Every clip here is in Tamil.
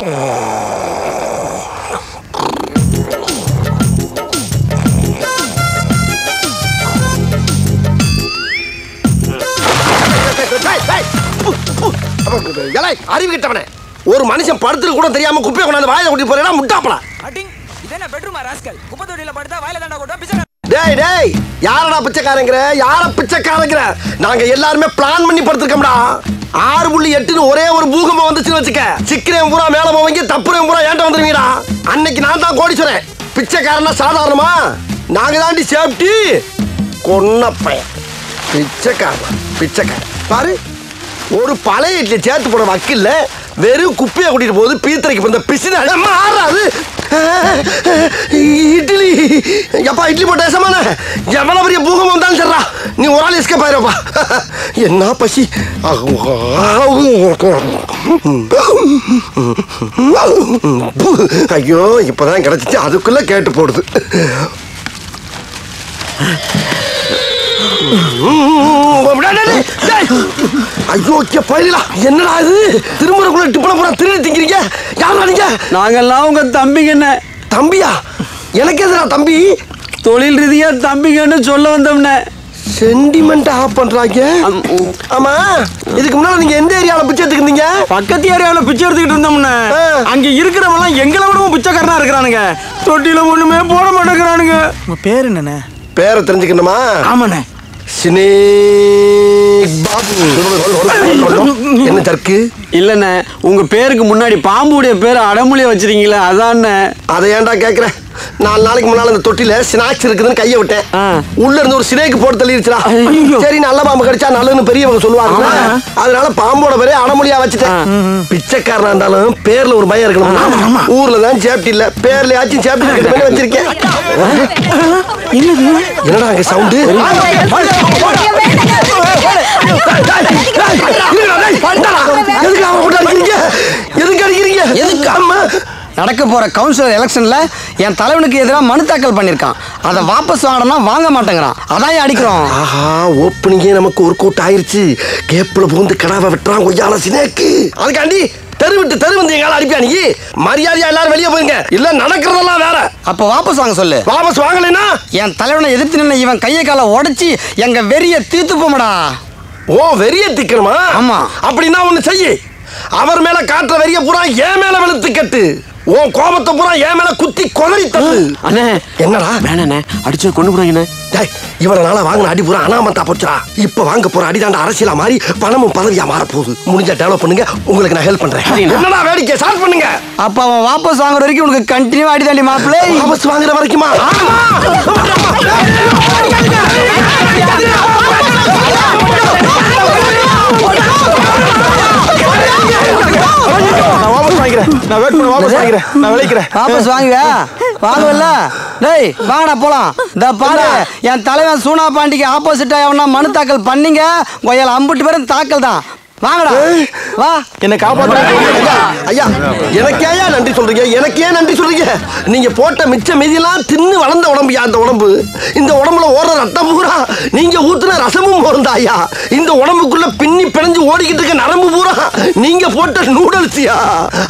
அறிவு கிட்டவனே, ஒரு மனுஷன் படுத்துட்டு கூட தெரியாம குப்பையை கொண்டாந்து வாயில கூட்டி போறேன்னா முட்டாப்படா. டேய் டேய், யாரடா பிச்சைக்காரங்கிற? யார பிச்சைக்காரங்கிற? நாங்க எல்லாருமே பிளான் பண்ணி படுத்துருக்கோம்டா. 6.8 ஒரே ஒரு பூகம்பம் வந்துச்சுன்னு வச்சுக்க, சிக்கிறேன் பூரா மேல போவீங்க, தப்புறேன் பூரா ஏன்ட்ட வந்துருவீடா. அன்னைக்கு நான் தான் கோடீஸ்வரன். பிச்சைக்காரனா சாதாரணமா? நாங்க தாண்டி சேஃப்டி. கொன்னப்பையன் பிச்சைக்காரன். பிச்சைக்காரன் பாரு, ஒரு பழைய இட்லி சேர்த்து போட வக்கில்ல, வெறும் குப்பையை கூட்டிட்டு போகுது. பீத்தரைக்கு பிறந்த பிசின ஆறாது இட்லி. எப்பா இட்லி போட்ட ஏசமான எவ்வளவு பெரிய பூகம்பம் வந்தாலும் சரிடா, நீ ஒரு ஆள் எஸ்கேப் ஆயிரப்பா. என்ன பசி. ஐயோ, இப்பதான் கிடைச்சிச்சு, அதுக்குள்ள கேட்டு போடுது. ஐயோ பயிலா, என்னடா இது? திருமுறைக்குள்ள டிப்பன பூரா திருடி திங்கிறீங்க. யாரா நீங்க? நாங்கெல்லாம் உங்க தம்பிங்கண்ணே. தம்பியா? எனக்கு எதுடா தம்பி? தொழில் ரீதியா தம்பிங்கன்னு சொல்ல வந்தோம்னே. சென்டிமெண்ட் ஆஃப் பண்றாங்க. ஆமா, இதுக்கு முன்னால நீங்க எந்த ஏரியால பிச்சை எடுத்துக்கிட்டீங்க? பக்கத்து ஏரியாவில் பிச்சை எடுத்துக்கிட்டு இருந்தோம்னே. அங்க இருக்கிறவங்க எங்களை விடவும் பிச்சைக்காரனா இருக்கிறானுங்க. தொட்டில ஒண்ணுமே போட மாட்டேங்கிறானுங்க. உங்க பேர் என்னண்ணே? பேரை தெரிஞ்சுக்கணுமா? ஆமாண்ணே. என்ன தர்க்கு? இல்லண்ணே, உங்க பேருக்கு முன்னாடி பாம்புடைய பேர் அடமொழிய வச்சிருக்கீங்களா, அதான். அதை ஏன்டா கேக்குற? 4 நாளைக்கு முன்னால அந்த தொட்டில ஸ்நாக்ஸ் இருக்குதுன்னு கையை விட்டேன். உள்ள இருந்து ஒரு சினைக்கு போட்டு தள்ளிடுச்சுடா. சரி, நல்ல பாம்பு கடிச்சா நல்லதுன்னு பெரியவங்க சொல்லுவாங்க. அதனால பாம்போட பேரே அடமொழியா வச்சுட்டேன். பிச்சைக்காரனா இருந்தாலும் பேர்ல ஒரு பயம் இருக்கணும். ஊர்ல தான் சேஃப்டி இல்ல, பேர்லயாச்சும் சேஃப்டி வச்சிருக்கேன். என்னடா அங்க சவுண்டு? எதுக்கு அடிக்கிறீங்க? எதுக்கு? அம்மா, நடக்க போற கவுன்சிலர் எலெக்ஷன்ல என் தலைவனுக்கு எதிராக மனு தாக்கல் பண்ணிருக்கான். அதை வாபஸ் வாங்கினா வாங்க மாட்டேங்கிறான். அதான் அடிக்கிறோம். ஆஹா, ஓப்பனிங்கே நமக்கு ஒரு கூட்டம் ஆயிருச்சு. கேப்ல பூந்து கடாவை வெட்டுறான் கொய்யால சினேக்கு. அதுக்காண்டி தெரு விட்டு தெரு வந்து எங்கால அடிப்பியா நீ? மரியாதையா எல்லாரும் வெளியே போயிருங்க, இல்ல நடக்கிறதெல்லாம் வேற. அப்ப வாபஸ் வாங்க சொல்லு. வாபஸ் வாங்கலைன்னா என் தலைவனை எதிர்த்து நின்று இவன் கையை காலை உடைச்சி எங்க வெறிய தீர்த்து போமடா. ஓ, வெறிய திக்கணுமா? ஆமா. அப்படின்னா ஒண்ணு செய்யு. அவர் மேல காட்டுற வெறிய பூரா என் மேல வெளுத்து கட்டு. உன் கோபத்தை பூரா என் மேல குத்தி கொதறி தள்ளு. அண்ணே, என்னடா? வேணாண்ணே, அடிச்சு கொண்டு போறாங்கண்ணே. இவ்வளவு நாளா வாங்கின அடி பூரா அனாமத்தா போச்சுடா. இப்ப வாங்க போற அடிதாண்ட அரசியலா மாறி பணமும் பதவியா மாற போகுது. முடிஞ்சா டெவலப் பண்ணுங்க, உங்களுக்கு நான் ஹெல்ப் பண்றேன். என்னடா வேடிக்கை? ஸ்டார்ட் பண்ணுங்க. அப்ப அவன் வாபஸ் வாங்குற வரைக்கும் உனக்கு கண்டினியூ அடி தாண்டி மாப்பிள்ளை. வாபஸ் வாங்குற வரைக்குமா? வாபஸ் வாங்குவ? வாங்குவல்ல? டேய் வாங்கடா போலாம். இந்த பாரு, என் தலைவன் சூனா பாண்டிக்கு ஆப்போசிட்டா எவனா மனு தாக்கல் பண்ணீங்க, கொய்யால 50 பேரும் தாக்கல் தான். வாங்கடா, வா. என்ன காப்பாற்ற ஐயா. எனக்கே நன்றி சொல்றீங்க? எனக்கே நன்றி சொல்றீங்க? நீங்க போட்ட மிச்ச மீதியெல்லாம் தின்னு வளர்ந்த உடம்பு அந்த உடம்பு. இந்த உடம்புல ஓடுற ரத்தம் பூரா நீங்க ஊத்துன ரசமும் போறதா ஐயா. இந்த உடம்புக்குள்ள பின்னி பிணைஞ்சு ஓடிக்கிட்டு இருக்க நரம்பு பூரா நீங்க போட்ட நூடல்ஸ்யா.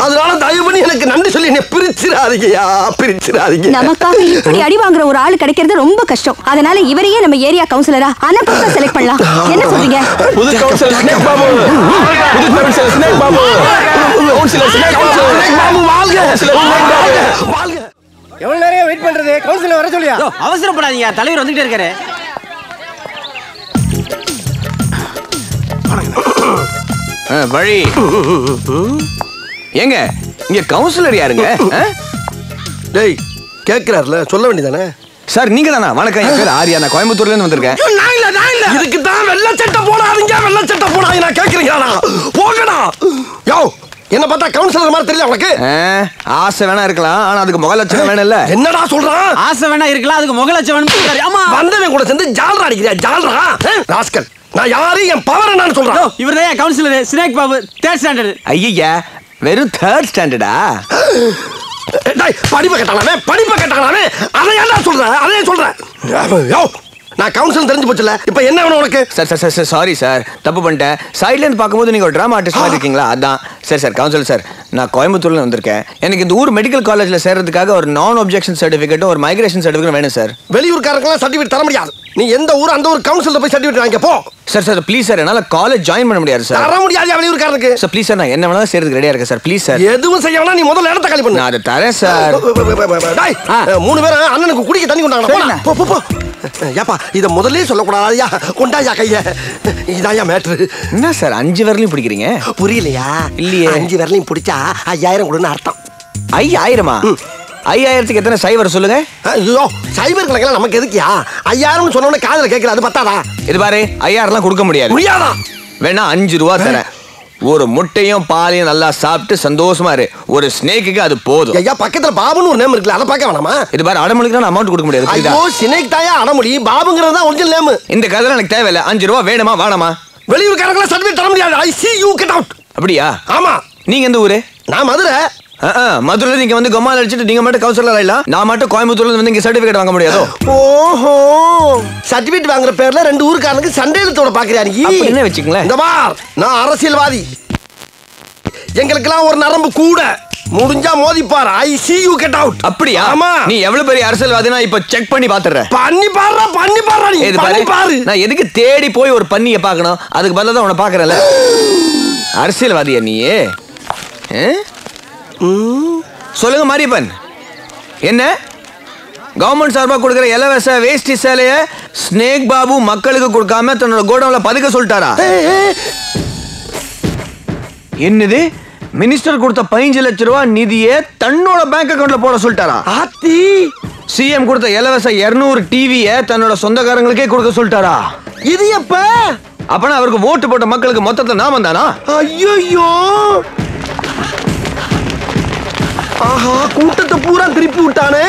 அதனால தயவு பண்ணி எனக்கு நன்றி சொல்லி என்ன பிரிச்சிடாதீங்கயா, பிரிச்சிடாதீங்க. நமக்காக இப்படி அடி வாங்குற ஒரு ஆள் கிடைக்கிறது ரொம்ப கஷ்டம். அதனால இவரையே நம்ம ஏரியா கவுன்சிலரா அனபுத்தா செலக்ட் பண்ணலாம். என்ன சொல்றீங்க? புது கவுன்சிலர் ஸ்னேக் பாபு. புது councillor snake Babu. Councillor snake Babu வாழ்க. வாழ்க. எவ்வளவு நேரம் வெயிட் பண்றது? கவுன்சிலர் வர சொல்லியா? அவசரப்படாதீங்க, தலைவர் வந்துட்டே இருக்காரு. வழி ஏங்க, இங்க கவுன்சிலர் யாருங்க? டேய், கேக்குறாருல, சொல்ல வேண்டியதானே? சார் நீங்க தானா? வணக்கம், என் பேர் ஆரியா, நான் கோயம்புத்தூர்ல இருந்து வந்திருக்கேன். இதுக்கு தான் வெள்ளை சட்டை போடாதீங்க, வெள்ளை சட்டை போடாதீங்க. நான் கேக்குறீங்களா? போங்கடா. யோ, என்ன பார்த்தா கவுன்சிலர் மாதிரி தெரியல உனக்கு? ஆசை வேணா இருக்கலாம், ஆனா அதுக்கு முக லட்சணம் வேணும் இல்ல? என்னடா சொல்றான்? ஆசை வேணா இருக்கலாம், அதுக்கு முக லட்சணம். ஆமா, வந்தவன் கூட சேர்ந்து ஜால்ரா அடிக்கிறியா? ஜால்ரா ராஸ்கல். நான் யாரு, என் பவர் என்னன்னு சொல்றேன். இவர்தான் councillor snake Babu, 3rd standard. ஐயா, வெறும் 3rd ஸ்டாண்டர்டா? படிப்பை கட்டானே, படிப்பை கட்டானே. அதை ஏன்டா சொல்ற? அதே சொல்றேன். யோ, நான் கவுன்சில் தெரிஞ்சு போச்சுல. இப்போ என்ன வேணும் உனக்கு? சார் சாரி சார், தப்பு பண்ணிட்டேன். சைட்ல இருந்து பார்க்கும்போது நீங்க ஒரு டிராமா ஆர்டிஸ்ட் மாதிரி இருக்கீங்களா, அதான். சார் கவுன்சிலர் சார், நான் கோயம்புத்தூர்ல வந்திருக்கேன். எனக்கு இந்த ஊர் மெடிக்கல் காலேஜ்ல சேர்றதுக்காக ஒரு நான் ஆப்ஜெக்ஷன் சர்டிஃபிகேட்டும் ஒரு மைக்ரேஷன் சர்டிஃபிகேட் வேணும் சார். வெளியூர்காரங்களாம் சர்டிஃபிகேட் தர முடியாது. நீ எந்த ஊர் அந்த ஊர் கவுன்சில்ல போய் சர்டிஃபிகேட் வாங்க போ. சார் ப்ளீஸ் சார், என்னால காலேஜ் ஜாயின் பண்ண முடியாது சார். தர முடியாது வெளியூர்காரனுக்கு. சார் ப்ளீஸ் சார், நான் என்ன வேணாலும் செய்யறதுக்கு ரெடியா இருக்கேன் சார். Please sir. எதுவும் செய்ய வேணாம், நீ முதல்ல இடத்த காலி பண்ணு. நான் அதை தரேன் சார். டேய், 3 பேரும் அண்ணனுக்கு குடிக்க தண்ணி கொண்டாங்க. போ போ போ. ஏப்பா இத முதல்ல சொல்லக்கூடாதுயா. கொண்டாயா கைய. இதாயா மேட்ரு. என்ன சார் 5 விரலையும் பிடிக்கிறீங்க? புரியலையா? இல்லையே. 5 விரலையும் பிடிச்சா 5000 கொடுன்னு அர்த்தம். 5000மா? 5000க்கு எத்தனை சைவர் சொல்லுங்க. ஐயோ சைபர் கணக்கெல்லாம் நமக்கு எதுக்கியா? 5000 சொன்ன உடனே காதுல கேட்கல, அது பத்தாதா? இது பாரு, 5000லாம் கொடுக்க முடியாது. முடியாதா? வேணா 5 ரூபா தரேன். ஒரு முட்டையும் பாலையும் நல்லா சாப்பிட்டு சந்தோஷமா இரு. ஒரு ஸ்னேக்குக்கு அது போதும். ஐயா பக்கத்துல பாபுன்னு ஒரு நேம் இருக்குல்ல, அத பார்க்க வேணாமா? இது பாரு, அடமொழிக்கு அமௌண்ட் கொடுக்க முடியாது. ஐயோ ஸ்னேக் தாயா அடமொழி, பாபுங்கிறது தான் ஒரிஜினல் நேம். இந்த கதை எனக்கு தேவையில்லை. 5 ரூபா வேணுமா வேணாமா? வெளியூர்காரங்கள சர்டிஃபிகேட் தர முடியாது. ஐ see you get out. அப்படியா? ஆமா. நீங்க எந்த ஊரு? நான் மதுரை. மதுரையில நீங்க வந்து கொமால் அடிச்சிட்டு நீங்க மட்டும் கவுன்சிலர் ஆயிடலாம். நான் மட்டும் கோயம்புத்தூர்ல வந்து இங்க சர்டிஃபிகேட் வாங்க முடியாதோ? ஓஹோ, சர்டிஃபிகேட் வாங்குற பேர்ல 2 ஊர்காரனுக்கு சண்டையிலத்தோட பாக்குறியா நீ? என்ன வச்சுங்களேன். இந்த பார், நான் அரசியல்வாதி. எங்களுக்கெல்லாம் ஒரு நரம்பு கூட. முடிஞ்சா மோதிப்பார். ஐ see you get out. அப்படியா? ஆமா. நீ எவ்வளவு பெரிய அரசியல்வாதினா இப்ப செக் பண்ணி பாத்துறேன். பண்ணி பாருடா நீ. பண்ணி பாரு. நான் எதுக்கு தேடி போய் ஒரு பண்ணிய பார்க்கணும்? அதுக்கு பதிலா தான் உன்னை பாக்குறேன்ல. அரசியல்வாதியா நீ? சொல்லுங்க மாரியப்பன், என்ன கவர்மெண்ட் சார்பா கொடுக்கிற இலவச வேஷ்டி சேலைய ஸ்னேக் பாபு மக்களுக்கு கொடுக்காம தன்னோட கோடவுன்ல பதுக்க சொல்லிட்டாரா? என்னது, மினிஸ்டர் கொடுத்த 15 லட்சம் ரூபாய் நிதியை தன்னோட பேங்க் அக்கவுண்ட்ல போட சொல்லிட்டாரா? ஆத்தி. சிஎம் கொடுத்த இலவச 200 டிவியை தன்னோட சொந்தக்காரங்களுக்கே கொடுக்க சொல்லிட்டாரா? இது எப்ப? அப்பனா அவருக்கு ஓட்டு போட்ட மக்களுக்கு மொத்தத்தை நாம தானா? ஐயோ, ஆஹா, கூட்டத்தை பூரா திருப்பி விட்டானே.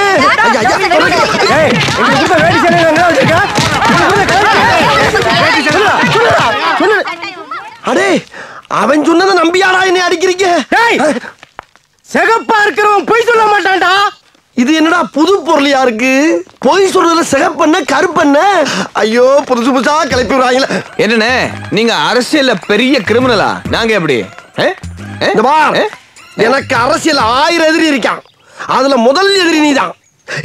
அடே, அவன் சொன்னதை நம்பியாடா என்னை அடிக்கிறீங்க? சிகப்பா இருக்கிறவன் பொய் சொல்ல மாட்டான்டா. இது என்னடா புது பொருளியா இருக்கு? பொய் சொல்றதுல சிகப்பண்ண கருப்பண்ண. ஐயோ, புதுசு புதுசா கிளப்பி விடுறாங்களே. என்னண்ணே, நீங்க அரசியல்ல பெரிய கிரிமினலா? நாங்க எப்படி? எனக்கு அரசியல் 1000 எதிரி இருக்கான். அதுல முதல் எதிரி நீதான்.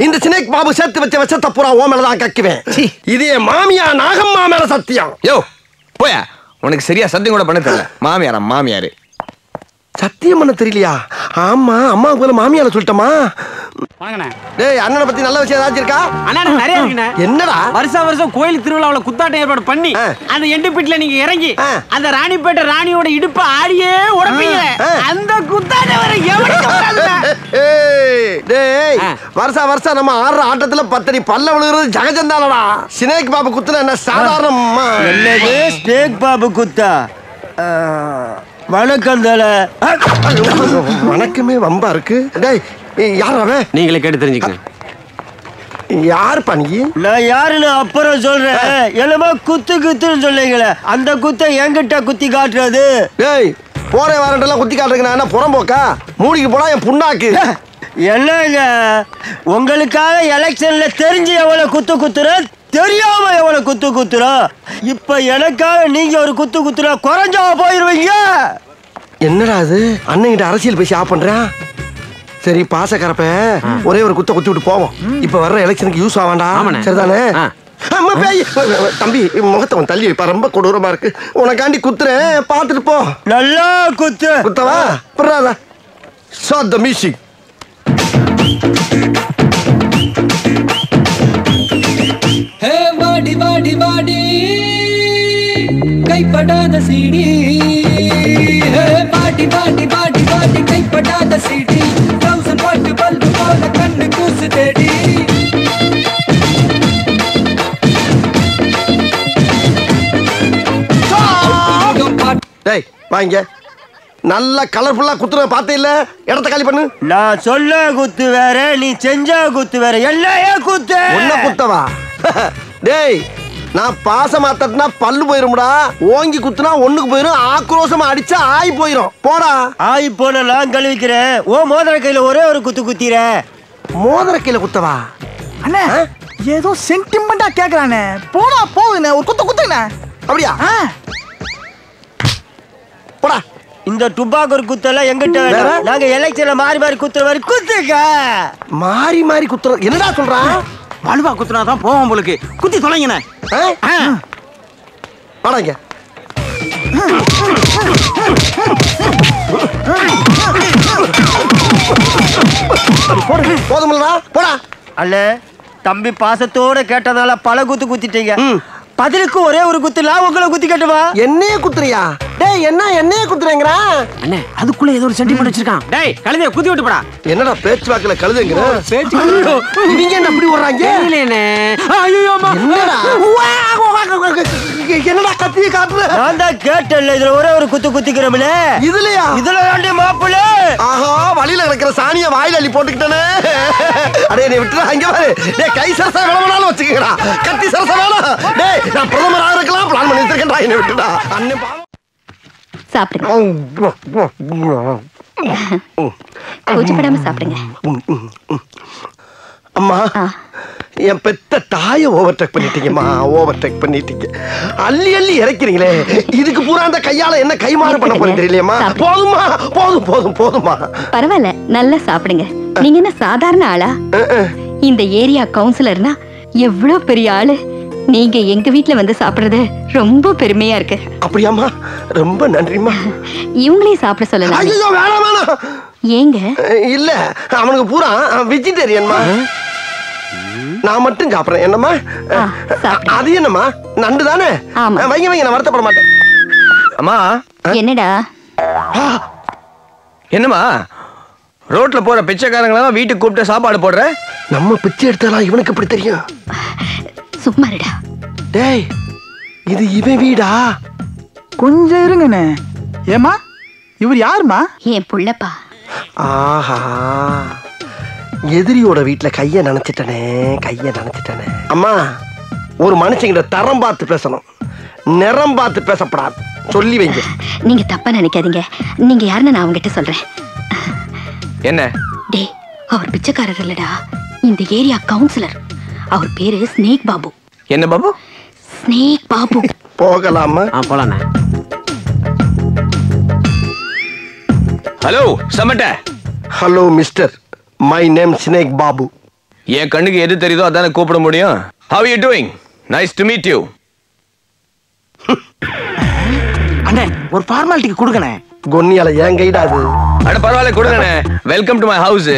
இந்த ஸ்னேக் பாபு சேர்த்து வச்ச விஷத்தை பூரா ஓ மேலதான் கக்குவேன். இதே மாமியா நாகம்மா மேல சத்தியம். யோ போயா, உனக்கு சரியா சத்தியம் கூட பண்ண தெரியல. மாமியாரா? மாமியாரு சத்தியம் பண்ண தெரியலையா? ஆமா, அம்மாவுக்கு போல மாமியார சொல்லிட்டமா. டேய், அண்ணனை பத்தி நல்ல விஷயம் ஏதாச்சும் இருக்கா? அண்ணா நிறைய இருக்குண்ணே. என்னடா? வருஷம் கோயில் திருவிழாவுல குத்தாட்டம் ஏற்பாடு பண்ணி அந்த எண்டுப்பீட்டுல நீங்க இறங்கி அந்த ராணிப்பேட்டை ராணியோட இடுப்ப ஆடியே உடைப்பீங்க. அந்த குத்தாட்ட வர டேய், வருஷம் நம்ம ஆடுற ஆட்டத்துல 10 அடி பல்ல விழுகிறது ஜகஜந்தானடா. ஸ்னேக் பாபு குத்துனா என்ன சாதாரணமா? என்னது ஸ்னேக் பாபு குத்தா? வணக்கம் தல. வணக்கமே வம்பா இருக்கு. டேய், யார் அவன்? நீங்களே கேட்டு தெரிஞ்சுக்கங்க. யார் பண்ணி? நான் யாருன்னு அப்புறம் சொல்றேன். என்னமோ குத்துன்னு சொல்லுங்களே, அந்த குத்தை என்கிட்ட குத்தி காட்டுறது. டேய், போற வாரண்டெல்லாம் குத்தி காட்டுறதுக்கு நான் என்ன புறம்போக்கா? மூடிக்கு போனா என் புண்ணாக்கு. என்னங்க, உங்களுக்காக எலெக்ஷன்ல தெரிஞ்சு எவ்வளவு குத்துற, தெரியாம எவ்வளவு குத்துற. இப்ப எனக்காக நீங்க ஒரு குத்துற குறைஞ்சா போயிருவீங்க. என்னடா அது? அண்ணன்கிட்ட அரசியல் பேசி ஆஃப் பண்றேன். சரி, பாசக்கரப்ப ஒரே ஒரு குத்தி விட்டு போவோம். இப்ப வர்ற எலெக்ஷனுக்கு யூஸ் ஆவாண்டா. சரிதானே? தம்பி, முகத்தை தள்ளி வைப்பா, ரொம்ப கொடூரமா இருக்கு. உனக்காண்டி குத்துறேன், பாத்துட்டு போ. நல்லா குத்தவா? புறாதா? Start the music. ஹே வாடி வாடி வாடி கைப்படாத சீடி. ஹே வாடி வாடி வாடி வாடி கைப்படாத சீடி. 1000 வாட் பல்பு போல கண்ணு கூசு தேடி. டேய் வாங்க, நல்ல கலர்ஃபுல்லா குத்துற பார்த்தே இல்ல. இடத்த காலி பண்ணு. நான் சொல்ல குத்து வேற, நீ செஞ்ச குத்து வேற. எல்லாயே குத்து. உன்ன குத்தவா? டேய், நான் பாசமா தட்டினா பல்லு போயிரும்டா. ஓங்கி குத்துனா ஒண்ணுக்கு போயிரும். ஆக்ரோஷமா அடிச்சா ஆய் போயிரும். போடா. ஆய் போனலாம் கழுவிக்கிறேன். ஓ மோதிர கையில ஒரே ஒரு குத்து குத்திர. மோதிர கையில குத்தவா? அண்ணா ஏதோ சென்டிமெண்டா கேக்குறானே. போடா போகுதுண்ணே, ஒரு குத்துங்கண்ணே. அப்படியா? போடா. இந்த டுபாக்கூர் குத்தெல்லாம் எங்கிட்ட வேணும். நாங்க எலெக்ஷன்ல மாறி மாறி குத்துற மாதிரி குத்துக்க. மாறி மாறி குத்துற என்னடா சொல்றான்? வலுவா குத்துனா தான் போவோம் உங்களுக்கு. குத்தி தொலைங்கண்ணே. வாடாங்க. போதுமில்லடா, போடா. அல்ல தம்பி பாசத்தோட கேட்டதால பல குத்து குத்திட்டீங்க. பதிலுக்கு ஒரே ஒரு குத்துல உங்களை குத்தி கட்டுவா. என்னைய குத்துறியா? டேய் என்ன என்னைய குத்துறேங்கறா? அண்ணே அதுக்குள்ள ஏதோ ஒரு சென்டிமெண்ட் வச்சிருக்கான். டேய் கழுதைய குத்தி விட்டு போடா. என்னடா பேச்சு வாக்குல கழுதைங்கற? பேச்சு இவங்க என்ன அப்படி ஓடுறாங்க? இல்லனே. ஐயோ அம்மா. என்னடா? என்னடா கத்திய காட்டுற? நான் தான் கேட்டேன்ல இதுல ஒரே ஒரு குத்து குத்திக்கிறோம்ல. இதுலயா? இதுல தாண்டி மாப்பிள்ள. ஆஹா வழியில கிடக்குற சாணிய வாயில அள்ளி போட்டுக்கிட்டனே. அடே நீ விட்டுடா அங்க பாரு. டேய் கை சரசா வேணாலும் வச்சுக்கடா. கத்தி சரசா வேணாம். டேய் நான் பிரதமரா இருக்கலாம் பிளான் பண்ணி இருக்கேன்டா. என்ன விட்டுடா. அண்ணே சாப்பிடுங்க. கூச்சப்படாம சாப்பிடுங்க. அம்மா என் பெத்த தாயை ஓவர்டேக் பண்ணிட்டீங்கம்மா. ஓவர்டேக் பண்ணிட்டீங்க. அள்ளி அள்ளி இறக்கிறீங்களே. இதுக்கு பூரா அந்த கையால என்ன கைமாறு பண்ண போறீங்க தெரியலையம்மா. போதுமா போதும் போதும் போதுமா. பரவாயில்ல நல்லா சாப்பிடுங்க. நீங்க என்ன சாதாரண ஆளா? இந்த ஏரியா கவுன்சிலர்னா எவ்வளவு பெரிய ஆளு. நீங்க எங்க வீட்ல வந்து சாப்பிடுறது ரொம்ப பெருமையா இருக்கு. அப்படியாம்மா? ரொம்ப நன்றிம்மா. இவங்களையும் சாப்பிட சொல்லலாம். ஐயோ வேணாம் வேணாம். ஏங்க? இல்ல அவனுக்கு பூரா வெஜிடேரியன்மா. நான் மட்டும் சாப்பிடுறேன். என்னம்மா? அது என்னம்மா நண்டு தானே? வைங்க வைங்க நான் வருத்தப்பட மாட்டேன். அம்மா என்னடா? என்னம்மா ரோட்ல போற பிச்சைக்காரங்களெல்லாம் வீட்டுக்கு கூப்பிட்டு சாப்பாடு போடுற? நம்ம பிச்சை எடுத்தாலாம் இவனுக்கு எப்படி தெரியும்? சும்மாடா. டேய் இது இவன் வீடா? கொஞ்சம் இருங்கண்ணே. ஏமா இவர் யாருமா? என் புள்ளப்பா. ஆஹா எதிரியோட வீட்டுல கைய நினைச்சிட்டனே. கைய நினைச்சிட்டனே. அம்மா ஒரு மனுஷங்கிட்ட தரம் பார்த்து பேசணும், நிறம் பார்த்து பேசப்படாது. சொல்லி வைங்க. நீங்க தப்பா நினைக்காதீங்க. நீங்க யாருன்னு நான் அவங்ககிட்ட சொல்றேன். என்ன? டே அவர் பிச்சைக்காரர் இல்லடா, இந்த ஏரியா கவுன்சிலர். அவர் பேரு ஸ்னேக் பாபு. என்ன பாபு? ஸ்னேக் பாபு. போகலாமா? போலாண்ணே. ஹலோ சமட்ட. Hello mister, my name snake Babu. என் கண்ணுக்கு எது தெரியுதோ அதானே கூப்பிட முடியும். How are you doing? Nice to meet you. அண்ணே ஒரு ஃபார்மாலிட்டிக்கு கொடுங்கண்ணே. கொன்னியால ஏன் கைடா அது? அட பரவாயில்ல கொடுங்கண்ணே. Welcome to my house.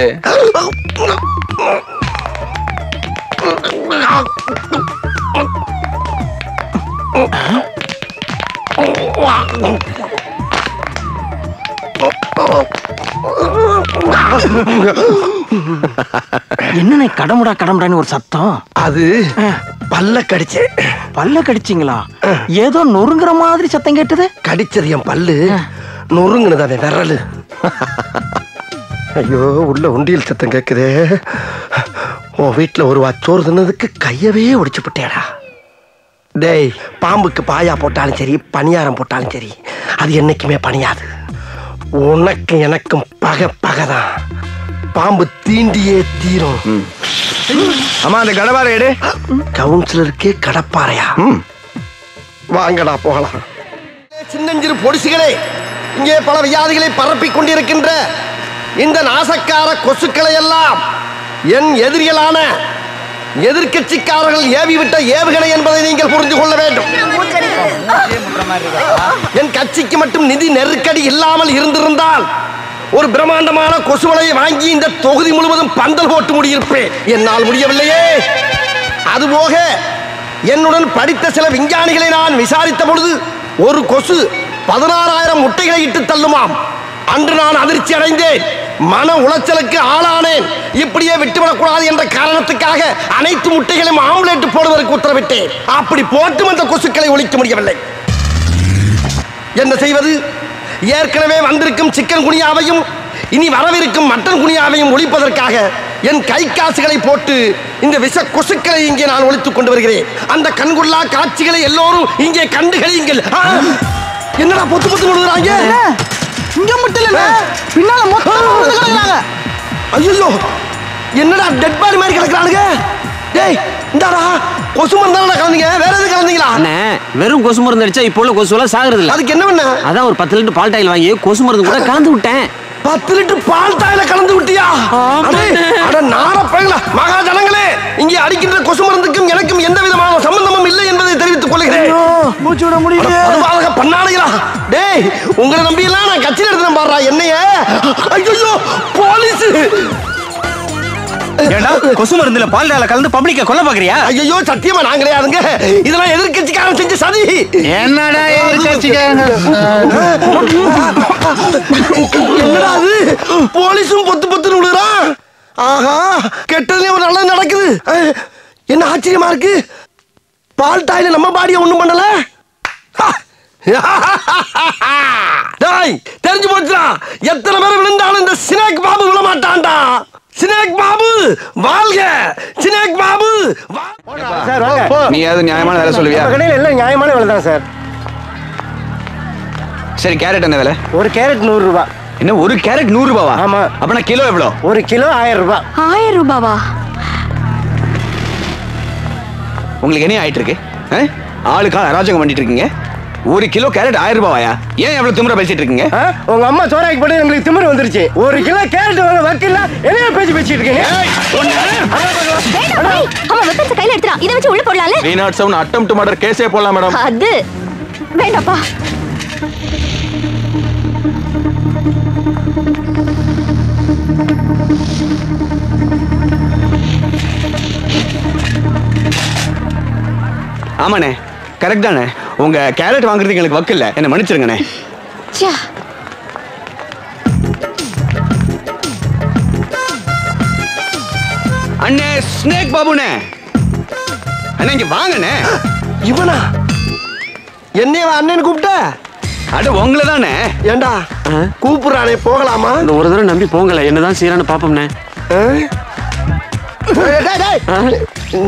என்னண்ணே கடமுடா கடமுடான்னு ஒரு சத்தம்? அது பல்ல கடிச்சே. பல்ல கடிச்சிங்களா? ஏதோ நொறுங்குற மாதிரி சத்தம் கேட்டது. கடிச்சது என் பல்லு, நொறுங்குனது அவன் விரலு. ஐயோ உள்ள உண்டியல் சத்தம் கேக்குதே. உன் வீட்டுல ஒரு வாச்சோறு தின்னதுக்கு கையவே ஒடிச்சு போட்டேடா. டேய் பாம்புக்கு பாயா போட்டாலும் சரி பணியாரம் போட்டாலும் சரி அது என்னைக்குமே பணியாது. உனக்கு எனக்கும் பகை பகைதான். பாம்பு தீண்டியே தீரும். அம்மா அந்த கடப்பாறை எடு. கவுன்சிலருக்கே கடப்பாறையா? வாங்கடா போகலாம். சின்னஞ்சிறு பொடிசுகளே, இங்கே பல வியாதிகளை பரப்பிக் கொண்டிருக்கின்ற இந்த நாசக்கார கொசுக்களை எல்லாம் என் எதிரிகளான எதிர்கட்சிக்காரர்கள் ஏவிவிட்ட ஏவுகணை என்பதை நீங்கள் புரிந்து கொள்ள வேண்டும். என் கட்சிக்கு மட்டும் நிதி நெருக்கடி இல்லாமல் இருந்திருந்தால் ஒரு பிரம்மாண்டமான கொசுவலையை வாங்கி இந்த தொகுதி முழுவதும் பந்தல் போட்டு முடியிருப்பேன். என்னால் முடியவில்லையே. அதுபோக என்னுடன் படித்த சில விஞ்ஞானிகளை நான் விசாரித்த பொழுது ஒரு கொசு 16,000 முட்டைகளை இட்டு தள்ளுமாம். அன்று நான் அதிர்ச்சி அடைந்தேன், மன உளைச்சலுக்கு ஆளானேன். இப்படியே விட்டுவிடக்கூடாது என்ற காரணத்துக்காக அனைத்து முட்டைகளையும் ஆம்லேட் போடுவதற்கு உத்தரவிட்டேன். அப்படி போட்டும் அந்த கொசுக்களை ஒழிக்க முடியவில்லை. என்ன செய்வது? ஏற்கனவே வந்திருக்கும் சிக்கன் குனியாவையும் இனி வரவிருக்கும் மட்டன் குனியாவையும் ஒழிப்பதற்காக என் கை காசுகளை போட்டு இந்த விஷ கொசுக்களை இங்கே நான் ஒழித்துக் கொண்டு வருகிறேன். அந்த கண்கொள்ளா காட்சிகளை எல்லோரும் இங்கே கண்டு கழியுங்கள். என்னடா பொத்து பொத்து விழுகிறாங்க? இங்க மட்டும் இல்ல, பின்னால மொத்தம் விழுகிறாங்க. ஐயோ என்னடா டெட் பாடி மாதிரி கிடக்குறானுங்க. டேய் இந்தாடா கொசு மருந்தானே கலந்தீங்க, வேற எதுவும் கலந்தீங்களா? அண்ணே வெறும் கொசு மருந்து அடிச்சா இப்போ உள்ள கொசுவெல்லாம் சாகுறது இல்ல. அதுக்கு என்ன பண்ண? அதான் ஒரு 10 லிட்டர் பால் டாயில் வாங்கி கொசு மருந்து கூட கலந்து விட்டேன். 10 லிட்டர் பால் டாயில கலந்து விட்டியா? அட நார பயங்களா, மகாஜனங்களே, இங்கே அடிக்கின்ற கொசு மருந்துக்கும் எனக்கும் எந்த விதமான சம்பந்தமும் இல்லை என்பதை தெரிவித்துக் கொள்கிறேன். மூச்சு விட முடியல. அதுவாக பண்ணாடைகளா, டேய் உங்களை நம்பி எல்லாம் நான் கட்சியில் எடுத்துறேன் பாடுறா என்னைய. ஐயோ போலீஸ்! ஏண்டா கொசு மருந்துல பால் டாயில கலந்து பப்ளிக்க கொல்ல பாக்குறியா? ஐயோ சத்தியமா நான் கிடையாதுங்க, இதெல்லாம் எதிர்க்கட்சிக்காரன் செஞ்ச சதி. என்னடா எதிர்க்கட்சிக்காரங்க? என்னடா அது, போலீஸும் பொத்து பொத்துன்னு விடுறான். ஆஹா, கெட்டதுலயே ஒரு நல்லது நடக்குது. என்ன ஆச்சரியமா இருக்கு, பால் டாயில நம்ம பாடிய ஒண்ணும் பண்ணல. டேய் தெரிஞ்சு போச்சுடா, எத்தனை பேர் விழுந்தாலும் இந்த சினேக் பாபு விழ மாட்டான்டா. சினேக் பாபு வாழ்க, சினேக் பாபு. சார் வாங்க. நீ ஏதாவது நியாயமான வேலை சொல்லுவியா? நம்ம கடையில் எல்லாம் நியாயமான விலை தான் சார். சரி, கேரட் என்ன விலை? ஒரு கேரட் 100 ரூபாய். என்ன ஒரு கேரட் 100 ரூபாவா? ஆமா. அப்பனா கிலோ எவ்வளோ? ஒரு கிலோ 1000 ரூபாய். 1000 ரூபாவா? உங்களுக்கு என்ன ஆயிட்டு இருக்கு? ஆளுக்கா அராஜகம் பண்ணிட்டு இருக்கீங்க. ஒரு கிலோ கேரட் 1000 ரூபாயா? ஏன் எவ்வளவு திமிரா பேசிட்டு இருக்கீங்க? உங்க அம்மா சோறாக்கி போட்டு எங்களுக்கு திமிரு வந்துருச்சு. ஒரு கிலோ கேரட் வாங்க வக்கீல்ல என்ன பேசிட்டு இருக்கீங்க? அவன் வெப்பன்ஸ் கையில எடுத்துறான், இத வச்சு உள்ள போடலாம்ல. 307 அட்டெம்ப்ட் மர்டர் கேஸே போடலாம் மேடம். அது வேண்டாப்பா. ஆமாண்ணே, கரெக்ட் தானே. உங்க கேரட் வாங்குறதுக்கு எனக்கு வக்கு இல்ல, என்ன மன்னிச்சிருங்கண்ணே. அண்ணே ஸ்னேக் பாபுண்ணே, அண்ணே இங்க வாங்கண்ணே. இவனா என்னைய அண்ணன் கூப்பிட்ட? அட உங்களை தானே. ஏண்டா கூப்பிடுறானே, போகலாமா? இந்த ஒரு தடவை நம்பி போங்கல, என்னதான் செய்யறான்னு பாப்போம்னே.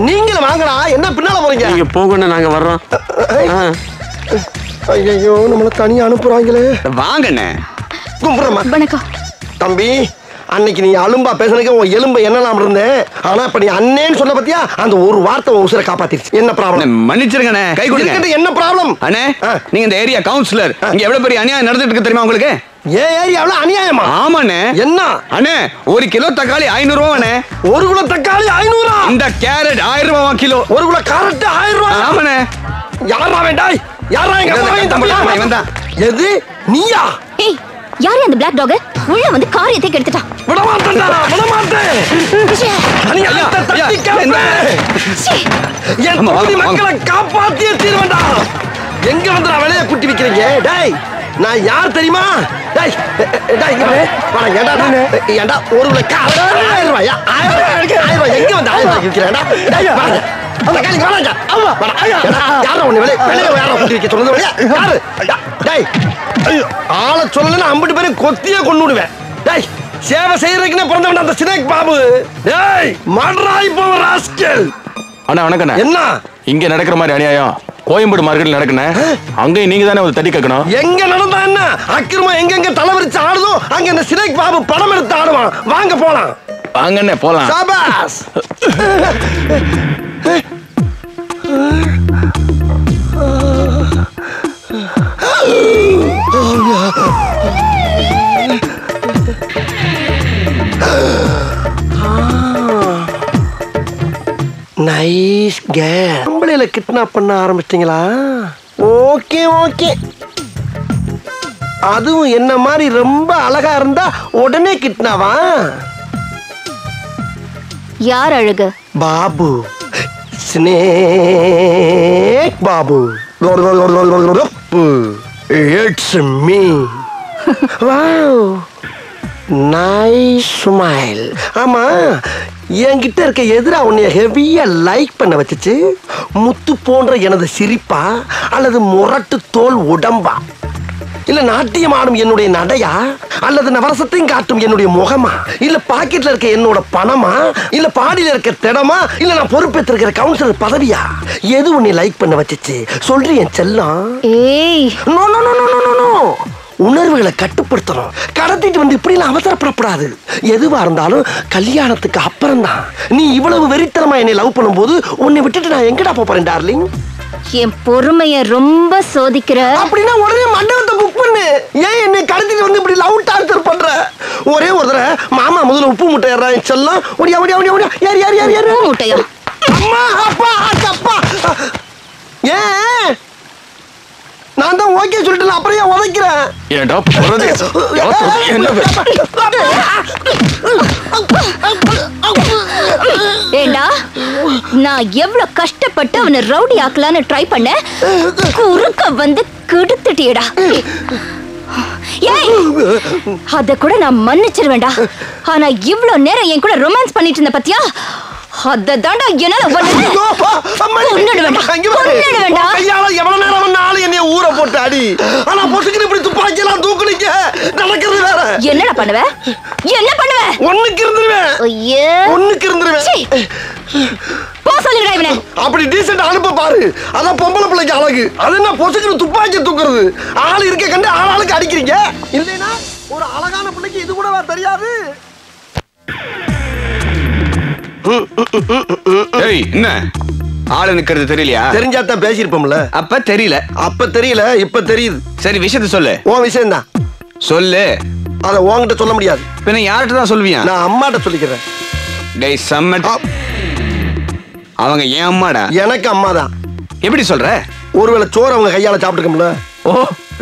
நீங்களும் வாங்கடா, என்ன பின்னால போறீங்க? நீங்க போங்கன்னு நாங்க வர்றோம். ஐயோ நம்மள தனியா அனுப்புறாங்களே. வாங்கண்ணே. கும்பிடுறமா. வணக்கம் தம்பி, அன்னைக்கு நீ அலும்பா பேசுனதுக்கு உன் எலும்பை என்னலாம் இருந்தேன், ஆனா இப்ப நீ அண்ணேன்னு சொன்ன பத்தியா, அந்த ஒரு வார்த்தை உன் உசுரை காப்பாத்திருச்சு. என்ன ப்ராப்ளம்? மன்னிச்சிருங்கண்ணே, கை கொடுங்க. என்ன ப்ராப்ளம்? அண்ணே நீங்க இந்த ஏரியா கவுன்சிலர், இங்க எவ்வளவு பெரிய அநியாயம் நடந்துட்டு இருக்கு தெரியுமா உங்களுக்கு? ஏன் ஏரியாவுல அநியாயமா? ஆமாண்ணே. என்ன அண்ணே, ஒரு கிலோ தக்காளி 500 ரூபாண்ணே. ஒரு கிலோ தக்காளி 500? இந்த கேரட் 1000 ரூபாவா கிலோ? ஒரு கிலோ கேரட் 1000 ரூபாய்? ஆமாண்ணே. யாரா வேண்டாய்? யாரா எங்க அம்மாவையும் தம்பியா? இவன் தான். எது நீயா? ஏய், யாரு அந்த பிளாக் டாக்? உள்ள வந்து காரியத்தை கெடுத்துட்டான். விட மாட்டேன்டா, விட மாட்டேன். அநியாயத்தை தட்டி கேட்பேன். என் தொகுதி மக்களை காப்பாத்தியே தீர்வேன்டா. எங்க வந்து நான் வெளியே கூட்டி வைக்கிறீங்க? டேய் நான் யார் தெரியுமா? டேய் டேய் இங்க வாடா. ஏண்டா ஒரு கிலோ கேரட் 1000 ரூபாயா? 1000 ரூபாய் எங்க வந்து 1000 ரூபாய் விக்கிறேன்டா? டேய் வாடா. தக்காளி வாடா. ஆமா வாடா. யாரோ ஒண்ணு வெளியே யாரோ கூட்டி வைக்க சொல்றது வெளியே யாரு? டேய் ஆளை சொல்லலன்னா 50 பேரும் கொத்தியே கொண்டு விடுவேன். டேய் சேவை செய்யறதுக்குன்னு பிறந்தவன் அந்த சினேக் பாபு. டேய் மட்ராய் போவ ராஸ்கல். அண்ணா வணக்கண்ணே. என்ன இங்க நடக்கிற மாதிரி அநியாயம் கோயம்பேடு மார்க்கெட்ல நடக்குனே, அங்கேயும் நீங்க தானே ஒரு தட்டி கேட்கணும். எங்க நடந்தா என்ன அக்கிரமம், எங்கெங்க தலைவரிச்சு ஆடுதோ அங்க இந்த சினேக் பாபு படம் எடுத்து ஆடுவான். வாங்க போலாம். வாங்கண்ணே போலாம். சாபாஸ். Nice care. நம்மளையில கிட்னாப் பண்ண ஆரம்பிச்சிட்டீங்களா? Okay okay. அதுவும் என்ன மாதிரி ரொம்ப அழகா இருந்தா உடனே கிட்னாவா? யார் அழகு? Babu, snake Babu. It's me. Wow, nice smile. ஆமா, என்கிட்ட இருக்க எதிரா உன்னைய ஹெவியா லைக் பண்ண வச்சுச்சு முத்து போன்ற எனது சிரிப்பா, அல்லது முரட்டு தோல் உடம்பா, இல்ல நாட்டியம் ஆடும் என்னுடைய நடையா, அல்லது நவரசத்தையும் காட்டும் என்னுடைய முகமா, இல்ல பாக்கெட்ல இருக்க என்னோட பணமா, இல்ல பாடியில இருக்க திடமா, இல்ல நான் பொறுப்பேற்றிருக்கிற கவுன்சிலர் பதவியா? எது உன்னை லைக் பண்ண வச்சுச்சு சொல்றேன் செல்லம். ஏய், no no no no no no. உணர்வுகளை கட்டுப்படுத்தணும். கடத்திட்டு வந்து இப்படி எல்லாம் அவசரப்படக்கூடாது. எதுவா இருந்தாலும் கல்யாணத்துக்கு அப்புறம் தான். நீ இவ்வளவு வெறித்தனமா என்னை லவ் பண்ணும்போது உன்னை விட்டுட்டு நான் எங்கடா போறேன் டார்லிங்? என் பொறுமைய ரொம்ப சோதிக்கிற. அப்படின்னா உடனே மண்டபத்தை புக் பண்ணு. ஏன் என்னை கடத்திட்டு வந்து இப்படி லவ் டார்ச்சர் பண்ற? ஒரே ஒரு தடவை மாமா முதல்ல உப்பு முட்டை ஏறான் செல்லம். ஓடியா ஓடியா ஓடியா ஓடியா யார் யார் யார் யார் முட்டையா? அம்மா அப்பா அப்பா. ஏன் நான் தான் ஓகே சொல்லிட்டு அப்புறம் ஏன் உதைக்கிறேன்? ஏன்டா போறது? ஏண்டா நான் எவ்வளவு கஷ்டப்பட்டு அவனை ரவுடி ஆக்கலான்னு ட்ரை பண்ண, குறுக்க வந்து கெடுத்துட்டியடா. ஏய், அத கூட நான் மன்னிச்சிருவேன்டா. ஆனா இவ்வளவு நேரம் என் கூட ரொமான்ஸ் பண்ணிட்டு இருந்த பத்தியா? அத தாண்டா என்னால எவ்வளவு நேரம் வேணாலும் என்னைய ஊற போட்டு அடி. ஆனா பொசுக்கு இப்படி துப்பாக்கி எல்லாம் தூக்குனீங்க. நடக்கிறது வேற. என்னடா பண்ணுவ? என்ன பண்ணுவ? ஒண்ணுக்கு இருந்துருவேன். ஐயே, ஒண்ணுக்கு இருந்துருவேன். போ சொல்லுடா இவனே. அப்படி டீசன்ட் அனுப்ப பாரு. அதான் பொம்பளை பிள்ளைக்கு அழகு. அது என்ன பொசுக்கு துப்பாக்கி தூக்குறது? ஆள் இருக்க கண்டு ஆளாளுக்கு அடிக்கிறீங்க. இல்லைன்னா ஒரு அழகான பிள்ளைக்கு இது கூடவா தெரியாது? ஏய், என்ன ஆளு நிக்கிறது தெரியலையா? தெரிஞ்சாதான் பேசிருப்போம்ல. அப்ப தெரியல. அப்ப தெரியல, இப்ப தெரியுது. சரி, விஷயத்த சொல்லு. உன் விஷயம் தான் சொல்லு. அத உன்கிட்ட சொல்ல முடியாது. பின்ன யார்கிட்ட தான் சொல்லுவியா? நான் அம்மாட்ட சொல்லிக்கிறேன். டேய் சம்மட், அவங்க ஏன் அம்மாடா? எனக்கு அம்மா தான். எப்படி சொல்ற? ஒருவேளை சோறு அவங்க கையால சாப்பிட்டுக்கோம்ல. ஓ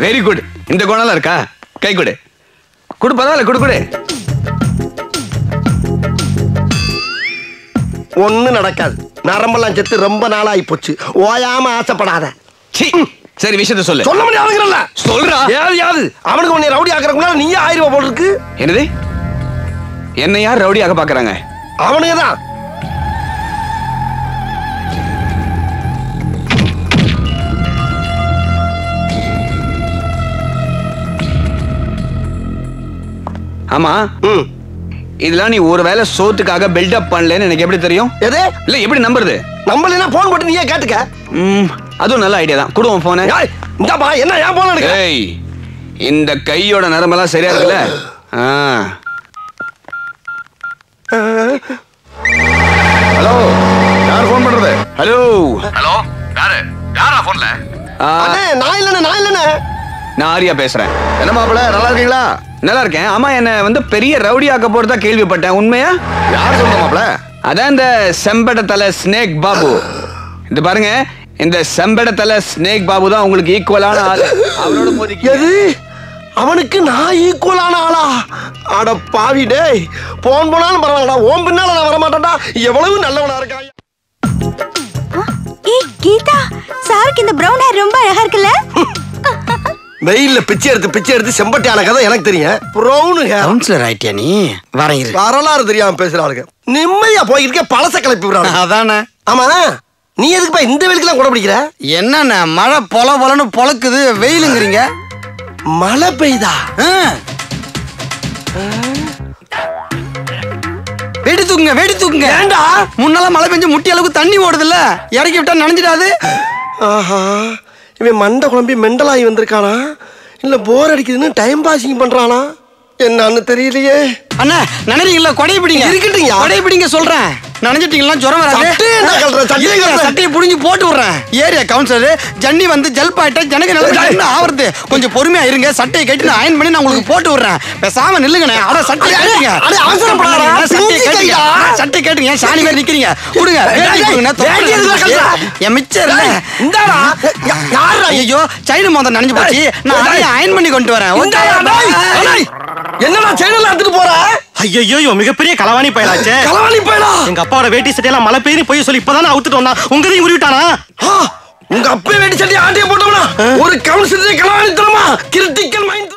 வெரி குட். இந்த குணம்லாம் இருக்கா? கை கொடு. குடு, பரவாயில்ல, குடு குடு. ஒண்ணு நடக்காது. நரம்பெல்லாம் செத்து ரொம்ப நாளாகி போச்சு. ஓயாம ஆசைப்படாத. சரி, விஷயத்த சொல்லு. சொல்ல முடியாதுங்கறல்ல. சொல்றா. ஏதாவது அவனுக்கு உன்னை ரவுடி ஆக்குறதுக்குள்ள நீயே 1000 ரூபாய் போல இருக்கு. என்னது? என்ன யார் ரவுடி ஆக பாக்குறாங்க? அவனுக்கு தான். ஆமா, இதெல்லாம் நீ ஒருவேளை சோத்துக்காக பில்டப் பண்ணலன்னு எனக்கு எப்படி தெரியும்? எது? இல்ல எப்படி நம்புறது? நம்பலனா போன் போட்டு நீயே கேட்டுக்க. அதுவும் நல்ல ஐடியா தான். குடுவோம் போன. இந்தப்பா என்ன ஏன் போன் எடுக்க? ஏய், இந்த கையோட நரம்பெல்லாம் சரியா இருக்குல்ல? ஹலோ, யார் போன் பண்றது? ஹலோ ஹலோ, யாரா போன்ல? அண்ணே நான் இல்லனே. நான் ஆரியா பேசுறேன். என்ன மாப்பிள்ள, நல்லா இருக்கீங்களா? நல்லா இருக்கேன். ஆமா, என்ன பெரிய ரவுடி ஆக்க போறதா கேள்விப்பட்டேன். உண்மையா? யார் சொல்ற மாப்பிள்ள? அதான் இந்த செம்பட தலை ஸ்னேக் பாபு. இந்த பாருங்க, இந்த செம்பட தலை ஸ்னேக் பாபு தான் உங்களுக்கு ஈக்குவலான ஆள். அவரோட மோதிக்கு. எது? அவனுக்கு நான் ஈக்குவலான ஆளா? அட பாவி டேய், போன் போனாலும் பரவாயில்லடா. ஓம் பின்னால நான் வர மாட்டேன்டா. எவ்வளவு நல்லவனா இருக்கான். ஏய் கீதா, சாருக்கு இந்த பிரவுன் ஹேர் ரொம்ப அழகா இருக்குல்ல? வெயில்ல பிச்சை எடுத்து செம்பட்டியான கதை எனக்கு தெரியும். Brown hair. கவுன்சிலர் ஆயிட்டியா நீ? வரேன். வரலாறு தெரியாம பேசுற ஆளுங்க நிம்மதியா போயிருக்க. பழச கிளப்பி விடுறாங்க. அதானே. ஆமா, நீ எதுக்குப்பா இந்த வெயிலுக்குலாம் கூட பிடிக்கிற? என்னண்ணே மழை பொலன்னு பொழக்குது, வெயிலுங்கிறீங்க. மழை பெய்தா? வெடி தூக்குங்க. ஏண்டா? முன்னெல்லாம் மழை பெஞ்சு முட்டி அளவுக்கு தண்ணி ஓடுதுல்ல, இறக்கி விட்டா நனைஞ்சிடாது. ஆஹா, இவன் மண்டை குழம்பி மெண்டலாகி வந்திருக்கானா இல்ல போர் அடிக்குதுன்னு டைம் பாசிங் பண்றானா என்னன்னு தெரியலையே. அண்ணா நனைறீங்களா? கொடையை பிடிங்க. இருக்கட்டுங்க. கொடையை பிடிங்க சொல்றேன். நனைஞ்சிட்டீங்களா? ஜுரம் வராது. சட்டையை புடிஞ்சு போட்டு விடுறேன். ஏரியா கவுன்சிலர் ஜன்னி வந்து ஜல்ப் ஆயிட்டா ஜனக்கு நல்லா ஆவறது. கொஞ்சம் பொறுமையா இருங்க. சட்டையை கட்டி நான் அயன் பண்ணி நான் உங்களுக்கு போட்டு விடுறேன். பேசாம நில்லுங்கண்ணே. அட சட்டையை கட்டுங்க. சட்டை கேட்டுங்க. சாணி வேற நிக்கிறீங்க. கொடுங்க. என் மிச்சர் ஐயோ சைன மோதிரம் நனைஞ்சு போச்சு. நான் அயன் பண்ணி கொண்டு வரேன். என்னடா சேனல் எடுத்துட்டு போற? ஐயோ, மிகப்பெரிய களவாணி பயலாச்சே. களவாணி பயலா? எங்க அப்பாவோட வேட்டி சட்டையெல்லாம் மழை பெய்யுன்னு போய் சொல்லி இப்பதானே அவுத்துட்டு வந்தான். உங்களையும் உருவிட்டானா? உங்க அப்பா வேட்டி சட்டை ஆட்டிய போட்டோம்னா ஒரு கவுன்சிலர் களவாணி தரமா? Critical mind.